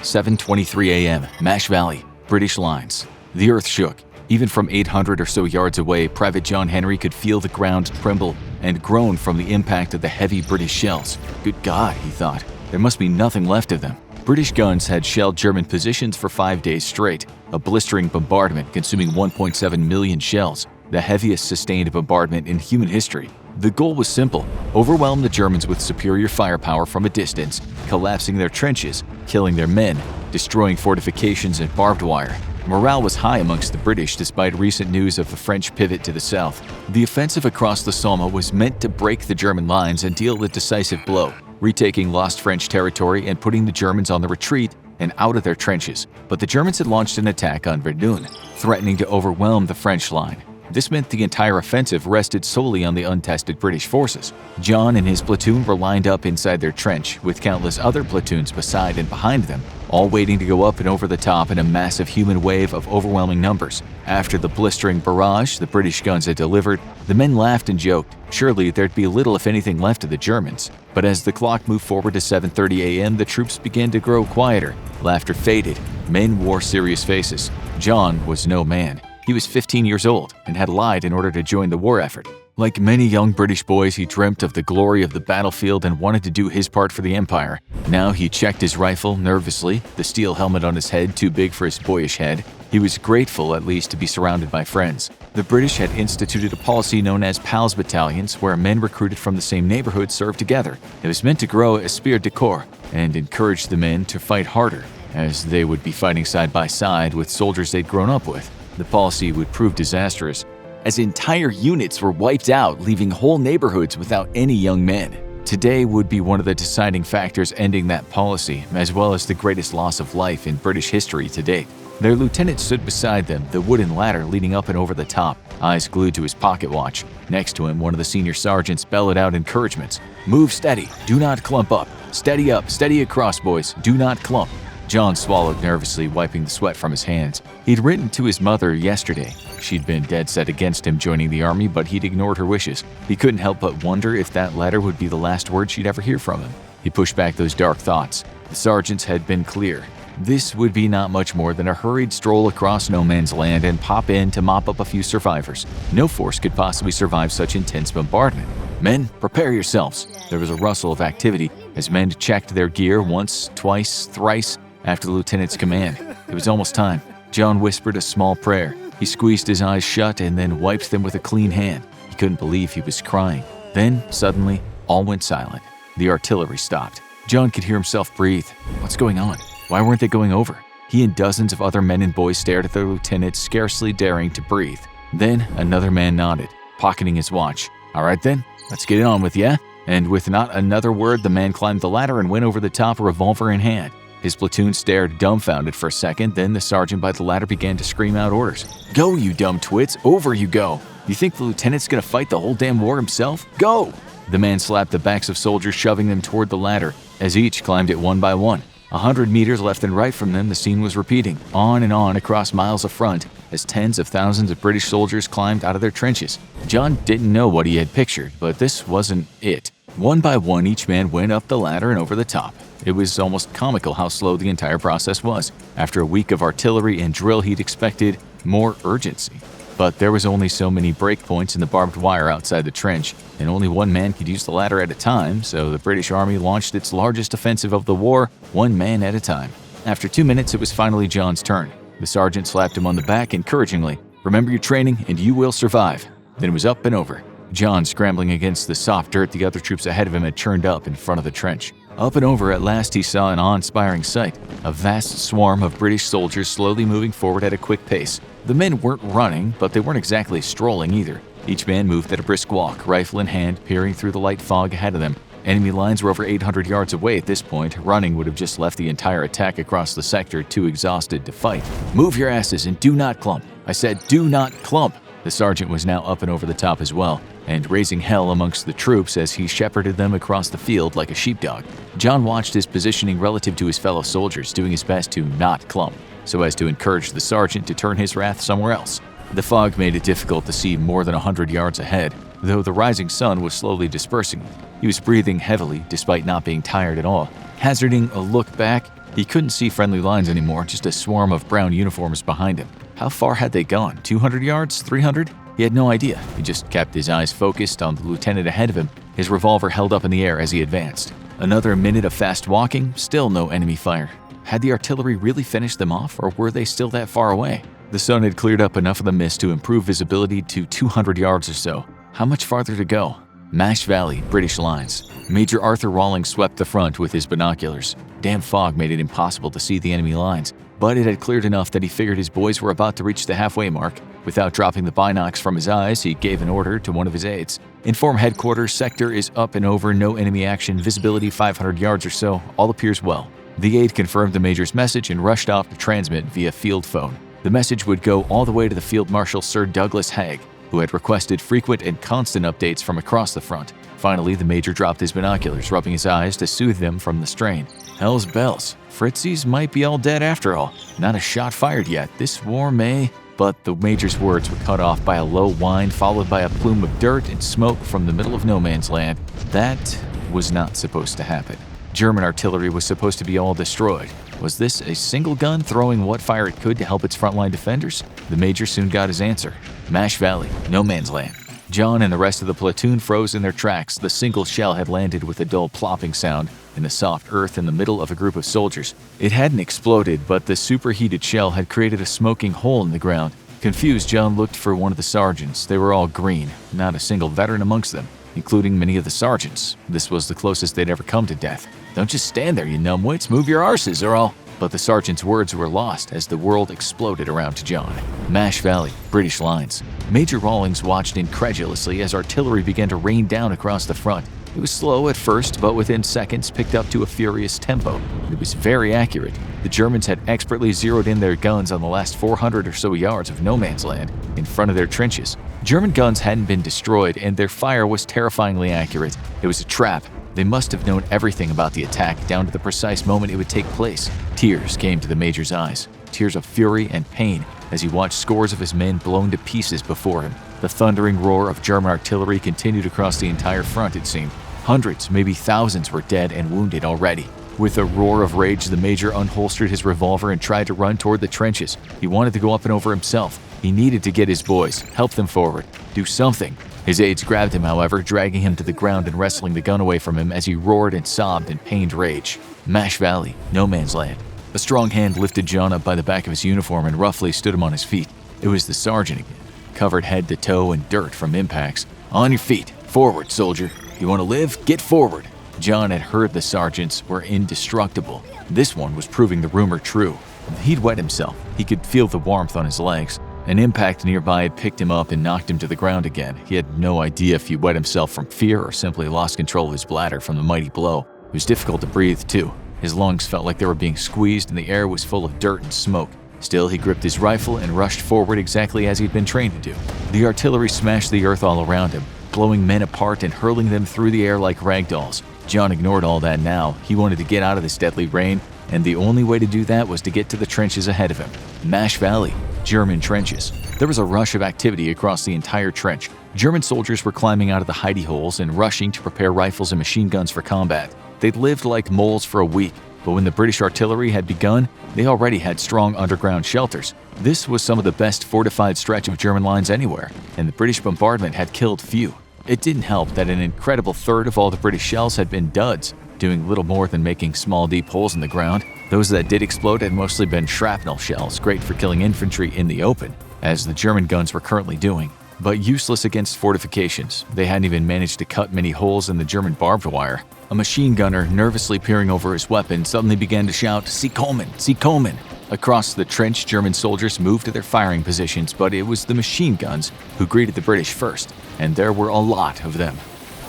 7:23 a.m., Mash Valley, British lines. The earth shook. Even from 800 or so yards away, Private John Henry could feel the ground tremble and groan from the impact of the heavy British shells. Good God, he thought, there must be nothing left of them. British guns had shelled German positions for 5 days straight, a blistering bombardment consuming 1.7 million shells, the heaviest sustained bombardment in human history. The goal was simple: overwhelm the Germans with superior firepower from a distance, collapsing their trenches, killing their men, destroying fortifications and barbed wire. Morale was high amongst the British despite recent news of a French pivot to the south. The offensive across the Somme was meant to break the German lines and deal a decisive blow, retaking lost French territory and putting the Germans on the retreat and out of their trenches. But the Germans had launched an attack on Verdun, threatening to overwhelm the French line. This meant the entire offensive rested solely on the untested British forces. John and his platoon were lined up inside their trench, with countless other platoons beside and behind them, all waiting to go up and over the top in a massive human wave of overwhelming numbers. After the blistering barrage the British guns had delivered, the men laughed and joked. Surely there'd be little if anything left of the Germans. But as the clock moved forward to 7:30 a.m., the troops began to grow quieter. Laughter faded. Men wore serious faces. John was no man. He was 15 years old and had lied in order to join the war effort. Like many young British boys, he dreamt of the glory of the battlefield and wanted to do his part for the Empire. Now he checked his rifle nervously, the steel helmet on his head too big for his boyish head. He was grateful, at least, to be surrounded by friends. The British had instituted a policy known as PALS battalions, where men recruited from the same neighborhood served together. It was meant to grow esprit de corps and encourage the men to fight harder, as they would be fighting side by side with soldiers they'd grown up with. The policy would prove disastrous, as entire units were wiped out, leaving whole neighborhoods without any young men. Today would be one of the deciding factors ending that policy, as well as the greatest loss of life in British history to date. Their lieutenant stood beside them, the wooden ladder leading up and over the top, eyes glued to his pocket watch. Next to him, one of the senior sergeants bellowed out encouragements. "Move steady, do not clump up. Steady up, steady across, boys, do not clump." John swallowed nervously, wiping the sweat from his hands. He'd written to his mother yesterday. She'd been dead set against him joining the army, but he'd ignored her wishes. He couldn't help but wonder if that letter would be the last word she'd ever hear from him. He pushed back those dark thoughts. The sergeants had been clear. This would be not much more than a hurried stroll across no man's land and pop in to mop up a few survivors. No force could possibly survive such intense bombardment. "Men, prepare yourselves." There was a rustle of activity as men checked their gear once, twice, thrice after the lieutenant's command. It was almost time. John whispered a small prayer. He squeezed his eyes shut and then wiped them with a clean hand. He couldn't believe he was crying. Then, suddenly, all went silent. The artillery stopped. John could hear himself breathe. What's going on? Why weren't they going over? He and dozens of other men and boys stared at their lieutenant, scarcely daring to breathe. Then another man nodded, pocketing his watch. "All right then, let's get it on with ya." And with not another word, the man climbed the ladder and went over the top, revolver in hand. His platoon stared dumbfounded for a second, then the sergeant by the ladder began to scream out orders. "Go, you dumb twits, over you go! You think the lieutenant's gonna fight the whole damn war himself? Go!" The man slapped the backs of soldiers, shoving them toward the ladder, as each climbed it one by one. 100 meters left and right from them, the scene was repeating, on and on across miles of front, as tens of thousands of British soldiers climbed out of their trenches. John didn't know what he had pictured, but this wasn't it. One by one, each man went up the ladder and over the top. It was almost comical how slow the entire process was. After a week of artillery and drill, he'd expected more urgency. But there was only so many breakpoints in the barbed wire outside the trench, and only one man could use the ladder at a time, so the British Army launched its largest offensive of the war, one man at a time. After 2 minutes, it was finally John's turn. The sergeant slapped him on the back encouragingly. "Remember your training, and you will survive." Then it was up and over. John, scrambling against the soft dirt the other troops ahead of him had churned up in front of the trench. Up and over, at last he saw an awe-inspiring sight. A vast swarm of British soldiers slowly moving forward at a quick pace. The men weren't running, but they weren't exactly strolling either. Each man moved at a brisk walk, rifle in hand, peering through the light fog ahead of them. Enemy lines were over 800 yards away at this point. Running would have just left the entire attack across the sector too exhausted to fight. "Move your asses and do not clump. I said do not clump." The sergeant was now up and over the top as well, and raising hell amongst the troops as he shepherded them across the field like a sheepdog. John watched his positioning relative to his fellow soldiers, doing his best to not clump, so as to encourage the sergeant to turn his wrath somewhere else. The fog made it difficult to see more than 100 yards ahead, though the rising sun was slowly dispersing it. He was breathing heavily, despite not being tired at all. Hazarding a look back, He couldn't see friendly lines anymore, just a swarm of brown uniforms behind him. How far had they gone? 200 yards? 300? He had no idea. He just kept his eyes focused on the lieutenant ahead of him, his revolver held up in the air as he advanced. Another minute of fast walking, still no enemy fire. Had the artillery really finished them off, or were they still that far away? The sun had cleared up enough of the mist to improve visibility to 200 yards or so. How much farther to go? Mash Valley, British lines. Major Arthur Rawlings swept the front with his binoculars. Damn fog made it impossible to see the enemy lines, but it had cleared enough that he figured his boys were about to reach the halfway mark. Without dropping the binocs from his eyes, he gave an order to one of his aides. Inform headquarters, sector is up and over, no enemy action, visibility 500 yards or so, all appears well. The aide confirmed the major's message and rushed off to transmit via field phone. The message would go all the way to the Field Marshal Sir Douglas Haig, who had requested frequent and constant updates from across the front. Finally, the major dropped his binoculars, rubbing his eyes to soothe them from the strain. Hell's bells. Fritzies might be all dead after all. Not a shot fired yet. This war may... But the major's words were cut off by a low whine followed by a plume of dirt and smoke from the middle of no man's land. That was not supposed to happen. German artillery was supposed to be all destroyed. Was this a single gun throwing what fire it could to help its frontline defenders? The major soon got his answer. Mash Valley, no man's land. John and the rest of the platoon froze in their tracks. The single shell had landed with a dull plopping sound in the soft earth in the middle of a group of soldiers. It hadn't exploded, but the superheated shell had created a smoking hole in the ground. Confused, John looked for one of the sergeants. They were all green, not a single veteran amongst them, including many of the sergeants. This was the closest they'd ever come to death. Don't just stand there, you numbwits. Move your arses or I'll... But the sergeant's words were lost as the world exploded around John. Mash Valley, British lines. Major Rawlings watched incredulously as artillery began to rain down across the front. It was slow at first, but within seconds picked up to a furious tempo. It was very accurate. The Germans had expertly zeroed in their guns on the last 400 or so yards of no man's land in front of their trenches. German guns hadn't been destroyed, and their fire was terrifyingly accurate. It was a trap. They must have known everything about the attack down to the precise moment it would take place. Tears came to the major's eyes, tears of fury and pain as he watched scores of his men blown to pieces before him. The thundering roar of German artillery continued across the entire front, it seemed. Hundreds, maybe thousands were dead and wounded already. With a roar of rage, the major unholstered his revolver and tried to run toward the trenches. He wanted to go up and over himself. He needed to get his boys, help them forward, do something. His aides grabbed him, however, dragging him to the ground and wrestling the gun away from him as he roared and sobbed in pained rage. Mash Valley, no man's land. A strong hand lifted John up by the back of his uniform and roughly stood him on his feet. It was the sergeant again, covered head to toe in dirt from impacts. On your feet, forward, soldier. You want to live? Get forward. John had heard the sergeants were indestructible. This one was proving the rumor true. He'd wet himself. He could feel the warmth on his legs. An impact nearby had picked him up and knocked him to the ground again. He had no idea if he wet himself from fear or simply lost control of his bladder from the mighty blow. It was difficult to breathe, too. His lungs felt like they were being squeezed and the air was full of dirt and smoke. Still, he gripped his rifle and rushed forward exactly as he'd been trained to do. The artillery smashed the earth all around him, blowing men apart and hurling them through the air like rag dolls. John ignored all that now. He wanted to get out of this deadly rain, and the only way to do that was to get to the trenches ahead of him. Mash Valley, German trenches. There was a rush of activity across the entire trench. German soldiers were climbing out of the hidey holes and rushing to prepare rifles and machine guns for combat. They'd lived like moles for a week, but when the British artillery had begun, they already had strong underground shelters. This was some of the best fortified stretch of German lines anywhere, and the British bombardment had killed few. It didn't help that an incredible third of all the British shells had been duds, doing little more than making small deep holes in the ground. Those that did explode had mostly been shrapnel shells, great for killing infantry in the open, as the German guns were currently doing, but useless against fortifications. They hadn't even managed to cut many holes in the German barbed wire. A machine gunner, nervously peering over his weapon, suddenly began to shout, "Sie kommen! Sie kommen!" Across the trench, German soldiers moved to their firing positions, but it was the machine guns who greeted the British first, and there were a lot of them.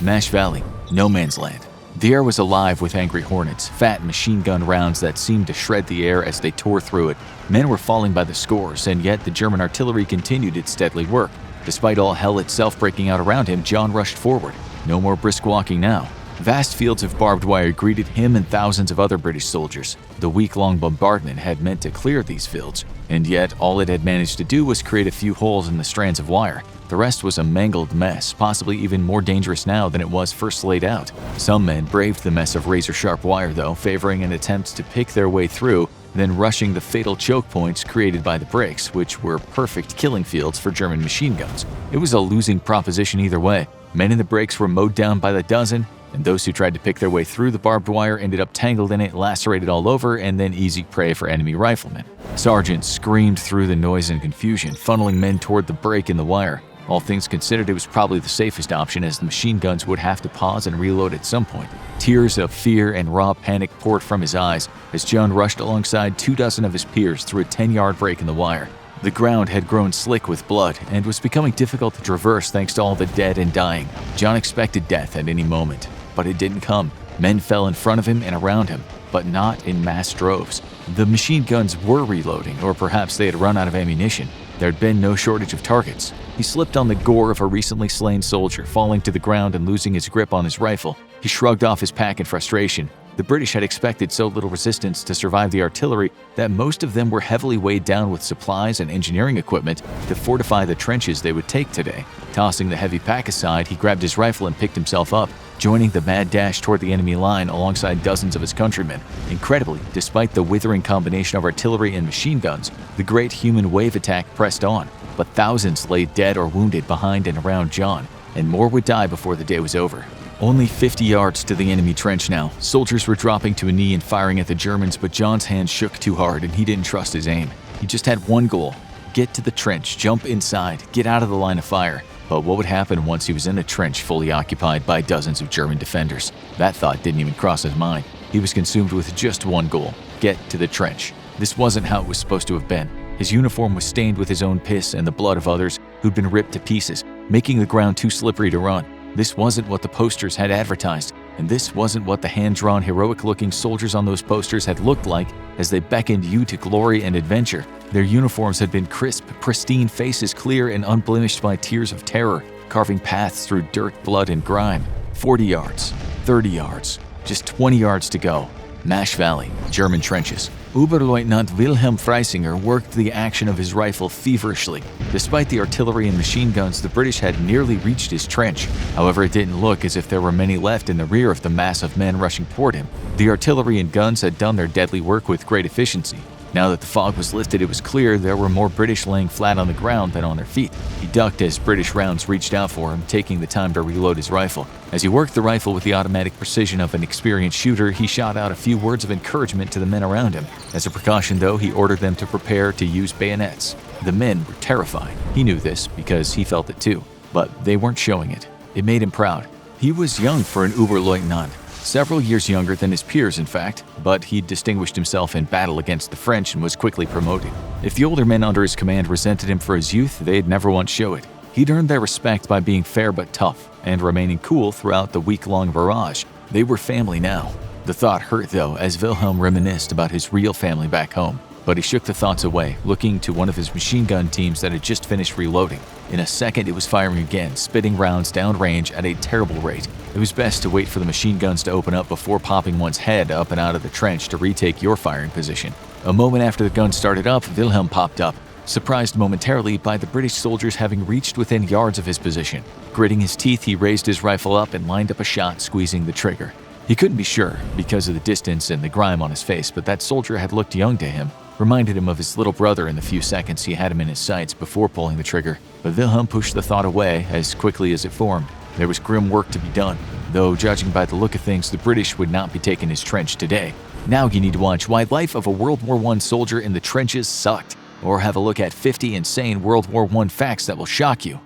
Mash Valley, no man's land. The air was alive with angry hornets, fat machine gun rounds that seemed to shred the air as they tore through it. Men were falling by the scores, and yet the German artillery continued its deadly work. Despite all hell itself breaking out around him, John rushed forward. No more brisk walking now. Vast fields of barbed wire greeted him and thousands of other British soldiers. The week-long bombardment had meant to clear these fields, and yet all it had managed to do was create a few holes in the strands of wire. The rest was a mangled mess, possibly even more dangerous now than it was first laid out. Some men braved the mess of razor-sharp wire, though, favoring an attempt to pick their way through, then rushing the fatal choke points created by the bricks, which were perfect killing fields for German machine guns. It was a losing proposition either way. Men in the bricks were mowed down by the dozen, and those who tried to pick their way through the barbed wire ended up tangled in it, lacerated all over, and then easy prey for enemy riflemen. Sergeants screamed through the noise and confusion, funneling men toward the break in the wire. All things considered, it was probably the safest option, as the machine guns would have to pause and reload at some point. Tears of fear and raw panic poured from his eyes as John rushed alongside 24 of his peers through a 10-yard break in the wire. The ground had grown slick with blood and was becoming difficult to traverse thanks to all the dead and dying. John expected death at any moment, but it didn't come. Men fell in front of him and around him, but not in mass droves. The machine guns were reloading, or perhaps they had run out of ammunition. There had been no shortage of targets. He slipped on the gore of a recently slain soldier, falling to the ground and losing his grip on his rifle. He shrugged off his pack in frustration. The British had expected so little resistance to survive the artillery that most of them were heavily weighed down with supplies and engineering equipment to fortify the trenches they would take today. Tossing the heavy pack aside, he grabbed his rifle and picked himself up, joining the mad dash toward the enemy line alongside dozens of his countrymen. Incredibly, despite the withering combination of artillery and machine guns, the great human wave attack pressed on, but thousands lay dead or wounded behind and around John, and more would die before the day was over. Only 50 yards to the enemy trench now. Soldiers were dropping to a knee and firing at the Germans, but John's hand shook too hard and he didn't trust his aim. He just had one goal: get to the trench, jump inside, get out of the line of fire. But what would happen once he was in a trench fully occupied by dozens of German defenders? That thought didn't even cross his mind. He was consumed with just one goal: get to the trench. This wasn't how it was supposed to have been. His uniform was stained with his own piss and the blood of others who'd been ripped to pieces, making the ground too slippery to run. This wasn't what the posters had advertised, and this wasn't what the hand-drawn, heroic-looking soldiers on those posters had looked like as they beckoned you to glory and adventure. Their uniforms had been crisp, pristine faces clear and unblemished by tears of terror, carving paths through dirt, blood, and grime. 40 yards, 30 yards, just 20 yards to go. Mash Valley, German trenches. Oberleutnant Wilhelm Freisinger worked the action of his rifle feverishly. Despite the artillery and machine guns, the British had nearly reached his trench. However, it didn't look as if there were many left in the rear of the mass of men rushing toward him. The artillery and guns had done their deadly work with great efficiency. Now that the fog was lifted, it was clear there were more British laying flat on the ground than on their feet. He ducked as British rounds reached out for him, taking the time to reload his rifle. As he worked the rifle with the automatic precision of an experienced shooter, he shot out a few words of encouragement to the men around him. As a precaution, though, he ordered them to prepare to use bayonets. The men were terrified. He knew this because he felt it too, but they weren't showing it. It made him proud. He was young for an Oberleutnant. Several years younger than his peers, in fact, but he'd distinguished himself in battle against the French and was quickly promoted. If the older men under his command resented him for his youth, they'd never once show it. He'd earned their respect by being fair but tough and remaining cool throughout the week-long barrage. They were family now. The thought hurt, though, as Wilhelm reminisced about his real family back home. But he shook the thoughts away, looking to one of his machine gun teams that had just finished reloading. In a second, it was firing again, spitting rounds downrange at a terrible rate. It was best to wait for the machine guns to open up before popping one's head up and out of the trench to retake your firing position. A moment after the gun started up, Wilhelm popped up, surprised momentarily by the British soldiers having reached within yards of his position. Gritting his teeth, he raised his rifle up and lined up a shot, squeezing the trigger. He couldn't be sure because of the distance and the grime on his face, but that soldier had looked young to him. Reminded him of his little brother in the few seconds he had him in his sights before pulling the trigger. But Wilhelm pushed the thought away as quickly as it formed. There was grim work to be done, though judging by the look of things, the British would not be taking his trench today. Now you need to watch why life of a World War I soldier in the trenches sucked, or have a look at 50 insane World War I facts that will shock you.